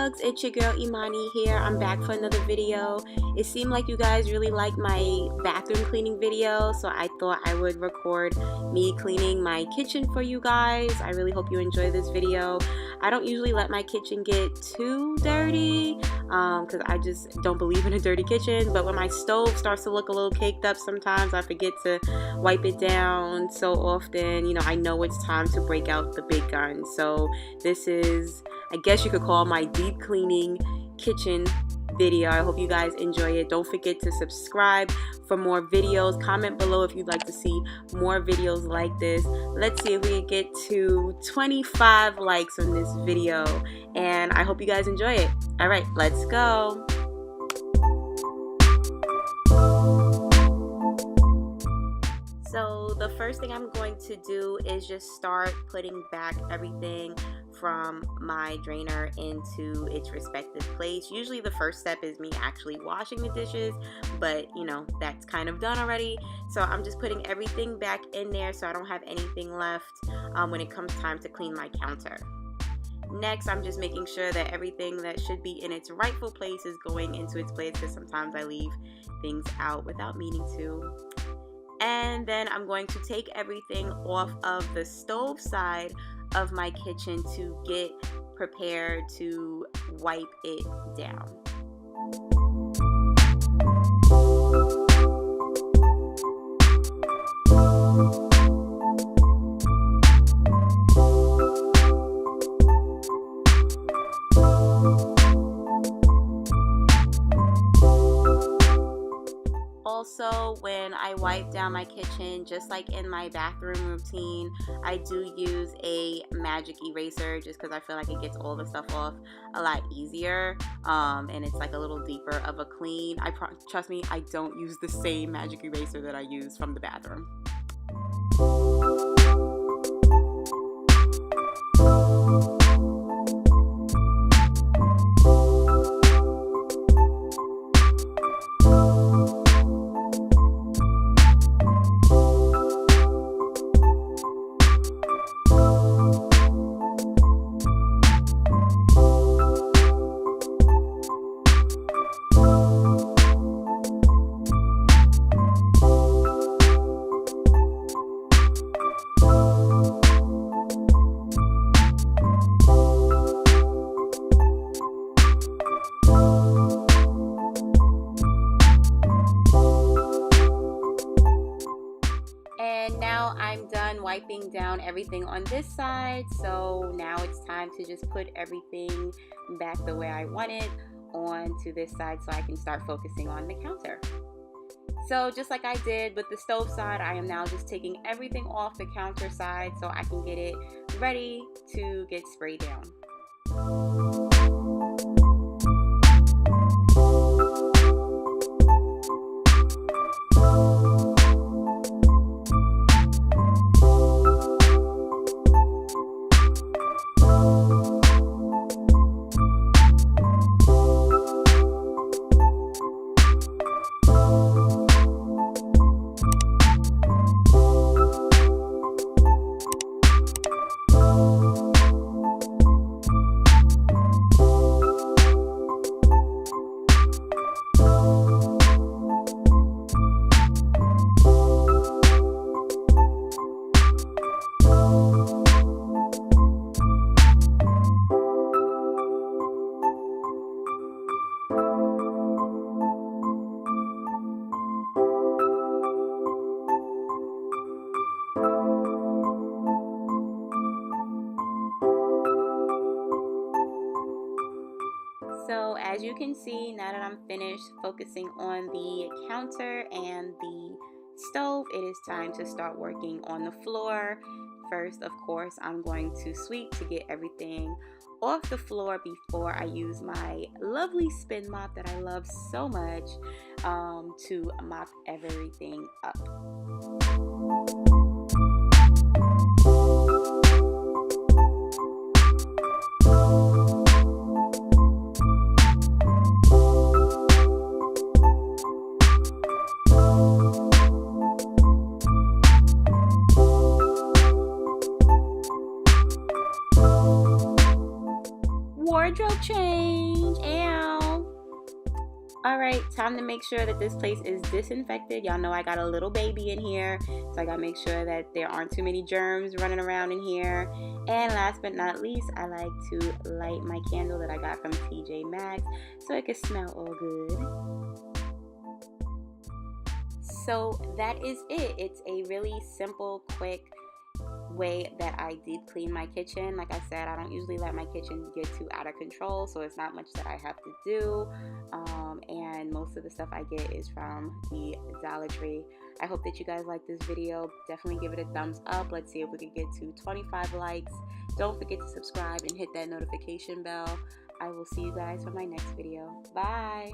loves, it's your girl Imani here. I'm back for another video. It seemed like you guys really liked my bathroom cleaning video, so I thought I would record me cleaning my kitchen for you guys. I really hope you enjoy this video. I don't usually let my kitchen get too dirty because I just don't believe in a dirty kitchen, but when my stove starts to look a little caked up sometimes I forget to wipe it down so often. You know, I know it's time to break out the big guns. So this is, I guess you could call, my deep cleaning kitchen video. I hope you guys enjoy it. Don't forget to subscribe for more videos. Comment below if you'd like to see more videos like this. Let's see if we can get to 25 likes on this video, and I hope you guys enjoy it. All right, let's go. So the first thing I'm going to do is just start putting back everything from my drainer into its respective place. Usually the first step is me actually washing the dishes, but you know, that's kind of done already. So I'm just putting everything back in there so I don't have anything left when it comes time to clean my counter. Next, I'm just making sure that everything that should be in its rightful place is going into its place, because sometimes I leave things out without meaning to. And then I'm going to take everything off of the stove side of my kitchen to get prepared to wipe it down. Also, when I wipe down my kitchen, just like in my bathroom routine, I do use a magic eraser just because I feel like it gets all the stuff off a lot easier, and it's like a little deeper of a clean. Trust me, I don't use the same magic eraser that I use from the bathroom. Now I'm done wiping down everything on this side, so now it's time to just put everything back the way I want it onto this side so I can start focusing on the counter. So just like I did with the stove side, I am now just taking everything off the counter side so I can get it ready to get sprayed down. So as you can see, now that I'm finished focusing on the counter and the stove, it is time to start working on the floor. First, of course, I'm going to sweep to get everything off the floor before I use my lovely spin mop that I love so much to mop everything up. wardrobe change. Alright, time to make sure that this place is disinfected. Y'all know I got a little baby in here, so I gotta make sure that there aren't too many germs running around in here. And last but not least, I like to light my candle that I got from TJ Maxx so it can smell all good. So that is it. It's a really simple, quick way that I deep clean my kitchen. Like I said, I don't usually let my kitchen get too out of control, so it's not much that I have to do, and most of the stuff I get is from the Dollar Tree. I hope that you guys like this video. Definitely give it a thumbs up. Let's see if we can get to 25 likes. Don't forget to subscribe and hit that notification bell. I will see you guys for my next video. Bye.